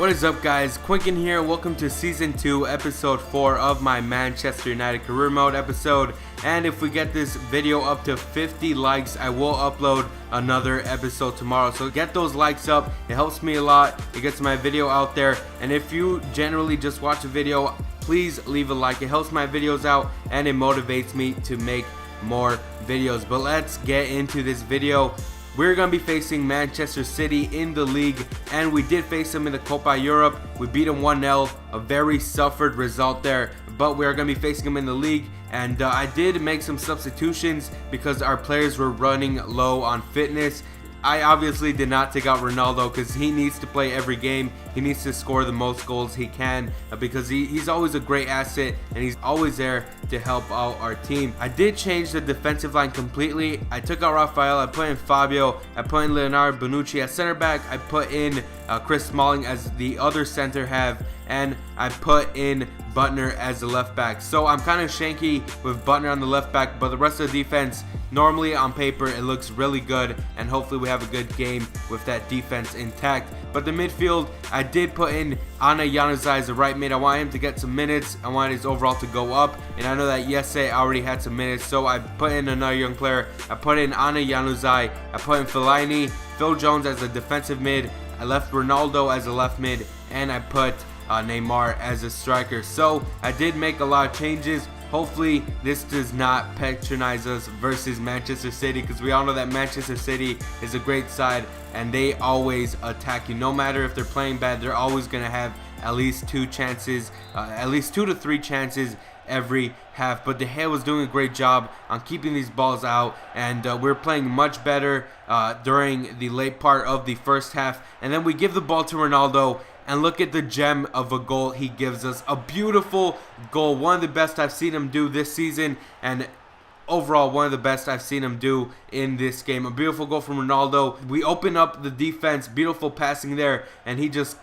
What is up, guys? Quinkun here. Welcome to Season 2, Episode 4 of my Manchester United Career Mode episode. And if we get this video up to 50 likes, I will upload another episode tomorrow. So get those likes up. It helps me a lot. It gets my video out there. And if you generally just watch a video, please leave a like. It helps my videos out and it motivates me to make more videos. But let's get into this video. We're going to be facing Manchester City in the league, and we did face them in the Copa Europe. We beat them 1-0, a very suffered result there, but we're going to be facing them in the league. And I did make some substitutions because our players were running low on fitness. I obviously did not take out Ronaldo because he needs to play every game. He needs to score the most goals he can because he's always a great asset and he's always there to help out our team. I did change the defensive line completely. I took out Rafael, I put in Fabio, I put in Leonardo Bonucci as center back, I put in Chris Smalling as the other center half, and I put in Butner as the left back. So I'm kind of shanky with Butner on the left back, but the rest of the defense, normally on paper, it looks really good, and hopefully we have a good game with that defense intact. But the midfield, I did put in Ana Januzaj as a right mid. I want him to get some minutes. I want his overall to go up, and I know that yesterday I already had some minutes, so I put in another young player. I put in Ana Januzaj. I put in Fellaini, Phil Jones as a defensive mid. I left Ronaldo as a left mid, and I put Neymar as a striker. So I did make a lot of changes. Hopefully this does not patronize us versus Manchester City, because we all know that Manchester City is a great side and they always attack you. No matter if they're playing bad, they're always going to have at least two chances, at least 2 to 3 chances every half. But De Gea was doing a great job on keeping these balls out, and we're playing much better during the late part of the first half. And then we give the ball to Ronaldo, and look at the gem of a goal he gives us. A beautiful goal, one of the best I've seen him do this season, and overall one of the best I've seen him do in this game. A beautiful goal from Ronaldo. We open up the defense, beautiful passing there, and he just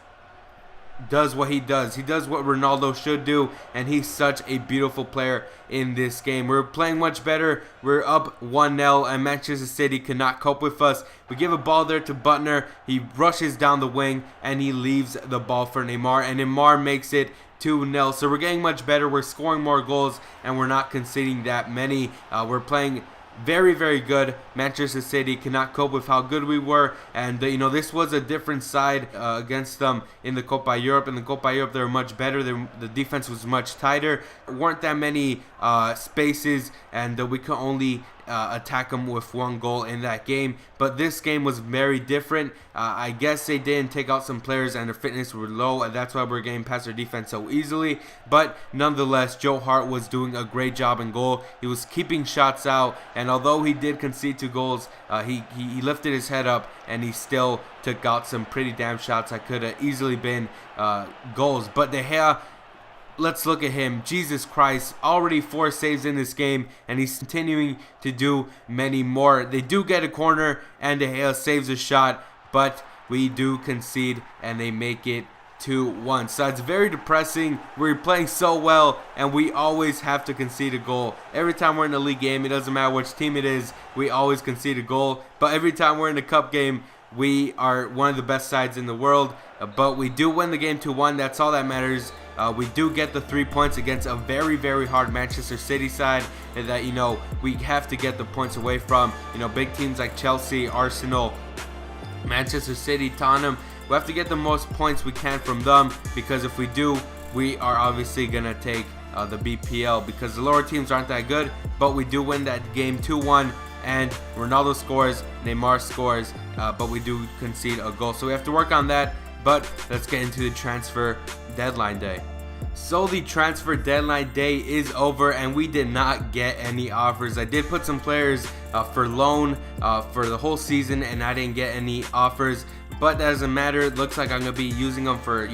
does what he does. He does what Ronaldo should do, and he's such a beautiful player in this game. We're playing much better. We're up 1-0, and Manchester City cannot cope with us. We give a ball there to Butner. He rushes down the wing, and he leaves the ball for Neymar, and Neymar makes it 2-0. So we're getting much better. We're scoring more goals, and we're not conceding that many. We're playing very, very good. Manchester City cannot cope with how good we were, and this was a different side against them in the Copa Europe. In the Copa Europe, they were much better. The defense was much tighter. There weren't that many spaces, and we could only attack them with 1 goal in that game. But this game was very different. I guess they didn't take out some players and their fitness were low, and that's why we're getting past their defense so easily. But nonetheless, Joe Hart was doing a great job in goal. He was keeping shots out, and although he did concede 2 goals, he lifted his head up and he still took out some pretty damn shots that could have easily been goals. But De Gea, let's look at him. Jesus Christ, already 4 saves in this game, and he's continuing to do many more. They do get a corner, and De Gea saves a shot, but we do concede, and they make it 2-1. So it's very depressing. We're playing so well, and we always have to concede a goal. Every time we're in a league game, it doesn't matter which team it is, we always concede a goal. But every time we're in a cup game, we are one of the best sides in the world. But we do win the game 2-1. That's all that matters. We do get the 3 points against a very, very hard Manchester City side that, we have to get the points away from. Big teams like Chelsea, Arsenal, Manchester City, Tottenham. We have to get the most points we can from them, because if we do, we are obviously going to take the BPL, because the lower teams aren't that good. But we do win that game 2-1, and Ronaldo scores, Neymar scores, but we do concede a goal. So we have to work on that. But let's get into the transfer deadline day. So the transfer deadline day is over, and we did not get any offers. I did put some players for loan for the whole season, and I didn't get any offers. But that doesn't matter. It looks like I'm going to be using them for,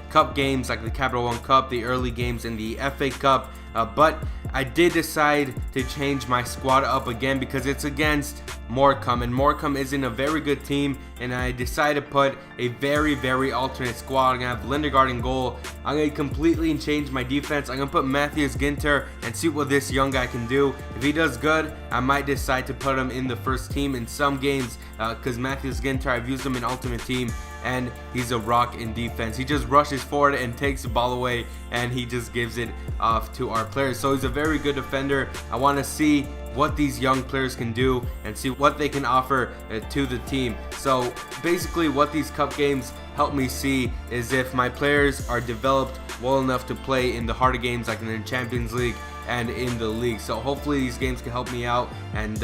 cup games like the Capital One Cup, the early games in the FA Cup. But I did decide to change my squad up again because it's against Morecambe, and Morecambe isn't a very good team, and I decided to put a very, very alternate squad. I'm going to have Lindegaard in goal. I'm going to completely change my defense. I'm going to put Matthias Ginter and see what this young guy can do. If he does good, I might decide to put him in the first team in some games because Matthias Ginter, I've used him in Ultimate Team, and he's a rock in defense. He just rushes forward and takes the ball away, and he just gives it off to our players. So he's a very good defender. I want to see what these young players can do and see what they can offer to the team. So basically what these cup games help me see is if my players are developed well enough to play in the harder games like in the Champions League and in the league. So hopefully these games can help me out and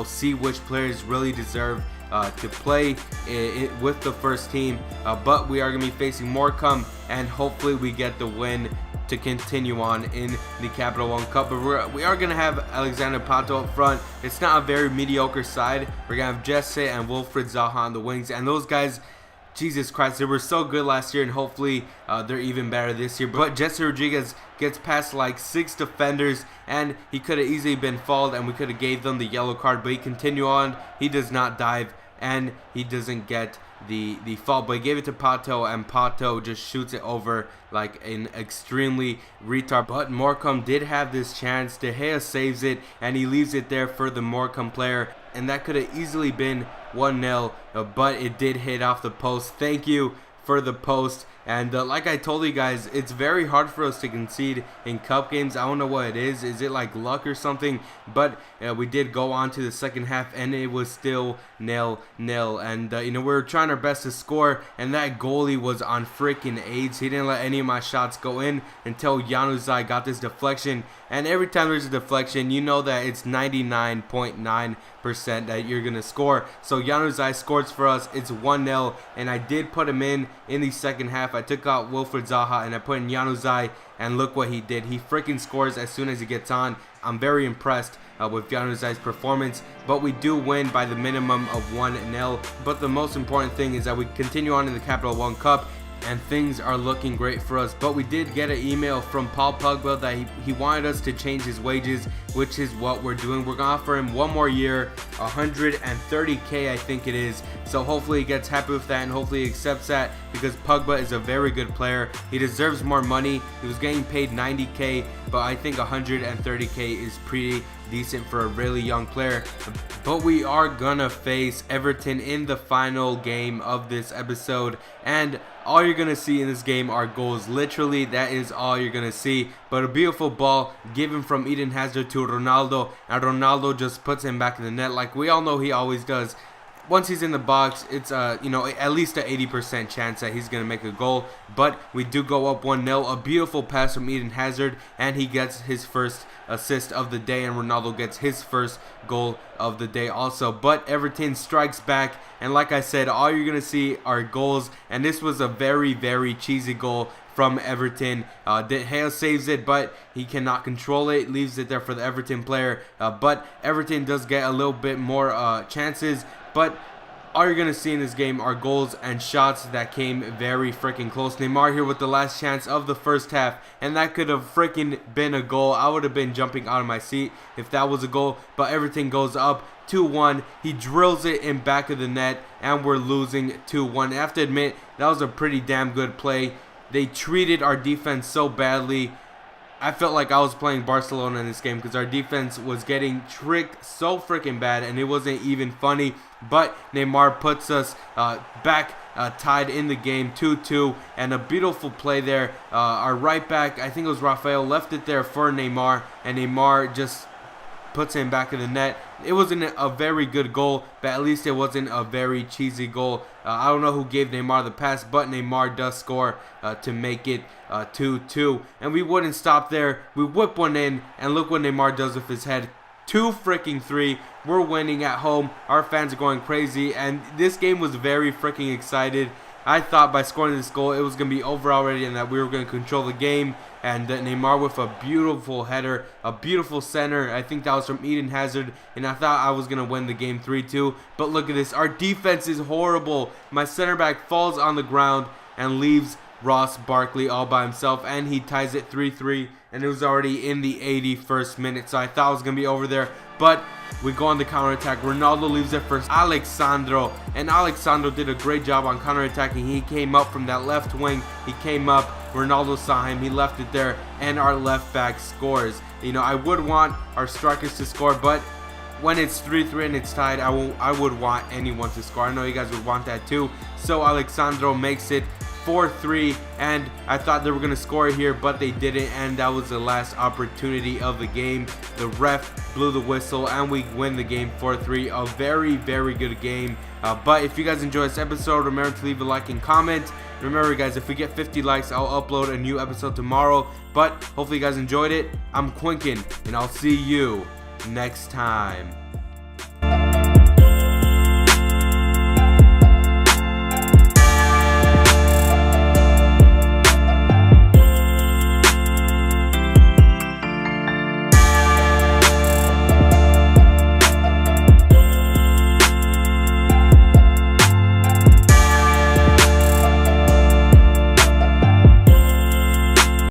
see which players really deserve to play with the first team. But we are going to be facing Morecambe, and hopefully we get the win to continue on in the Capital One Cup. But we are going to have Alexander Pato up front. It's not a very mediocre side. We're going to have Jesse and Wilfried Zaha on the wings, and those guys, Jesus Christ, they were so good last year, and hopefully they're even better this year. But Jesse Rodriguez gets past like 6 defenders, and he could have easily been fouled, and we could have gave them the yellow card, but he continued on. He does not dive, and he doesn't get the foul, but he gave it to Pato, and Pato just shoots it over like an extremely retard. But Morecambe did have this chance. De Gea saves it, and he leaves it there for the Morecambe player, and that could have easily been 1-0, but it did hit off the post. Thank you for the post. And like I told you guys, it's very hard for us to concede in cup games. I don't know what it is. Is it like luck or something? But we did go on to the second half, and it was still 0-0. And we were trying our best to score, and that goalie was on freaking AIDS. He didn't let any of my shots go in until Januzaj got this deflection. And every time there's a deflection, you know that it's 99.9% that you're gonna score. So Januzaj scores for us. It's 1-0, and I did put him in the second half. I took out Wilfried Zaha and I put in Januzaj, and look what he did. He freaking scores as soon as he gets on. I'm very impressed with Januzaj's performance, but we do win by the minimum of 1-0. But the most important thing is that we continue on in the Capital One Cup, and things are looking great for us. But we did get an email from Paul Pogba that he wanted us to change his wages, which is what we're doing. We're gonna offer him 1 more year, 130k I think it is. So hopefully he gets happy with that, and hopefully he accepts that, because Pogba is a very good player. He deserves more money. He was getting paid 90k, but I think 130k is pretty decent for a really young player. But we are gonna face Everton in the final game of this episode, and all you're gonna see in this game are goals. Literally, that is all you're gonna see. But a beautiful ball given from Eden Hazard to Ronaldo, and Ronaldo just puts him back in the net like we all know he always does. Once he's in the box, it's at least an 80% chance that he's going to make a goal. But we do go up 1-0. A beautiful pass from Eden Hazard, and he gets his first assist of the day, and Ronaldo gets his first goal of the day also. But Everton strikes back, and like I said, all you're going to see are goals, and this was a very, very cheesy goal from Everton. De Gea saves it, but he cannot control it, leaves it there for the Everton player. But Everton does get a little bit more chances, but all you're going to see in this game are goals and shots that came very freaking close. Neymar here with the last chance of the first half, and that could have freaking been a goal. I would have been jumping out of my seat if that was a goal, but everything goes up 2-1. He drills it in back of the net, and we're losing 2-1. I have to admit, that was a pretty damn good play. They treated our defense so badly. I felt like I was playing Barcelona in this game, because our defense was getting tricked so freaking bad, and it wasn't even funny. But Neymar puts us back tied in the game 2-2, and a beautiful play there. Our right back, I think it was Rafael, left it there for Neymar, and Neymar just puts him back in the net. It wasn't a very good goal, but at least it wasn't a very cheesy goal. I don't know who gave Neymar the pass, but Neymar does score to make it 2-2. And we wouldn't stop there. We whip one in, and look what Neymar does with his head. 2-3. We're winning at home. Our fans are going crazy, and this game was very freaking excited. I thought by scoring this goal, it was going to be over already, and that we were going to control the game. And Neymar with a beautiful header, a beautiful center. I think that was from Eden Hazard, and I thought I was going to win the game 3-2. But look at this. Our defense is horrible. My center back falls on the ground and leaves Ross Barkley all by himself, and he ties it 3-3, and it was already in the 81st minute, so I thought it was going to be over there. But we go on the counterattack. Ronaldo leaves it for Alexandro, and Alexandro did a great job on counterattacking. He came up from that left wing. He came up. Ronaldo saw him. He left it there, and our left back scores. I would want our strikers to score, but when it's 3-3 and it's tied, I would want anyone to score. I know you guys would want that too. So Alexandro makes it 4-3, and I thought they were going to score here, but they didn't, and that was the last opportunity of the game. The ref blew the whistle, and we win the game 4-3. A very, very good game. But if you guys enjoyed this episode, remember to leave a like and comment. Remember, guys, if we get 50 likes, I'll upload a new episode tomorrow. But hopefully you guys enjoyed it. I'm Quinkun, and I'll see you next time.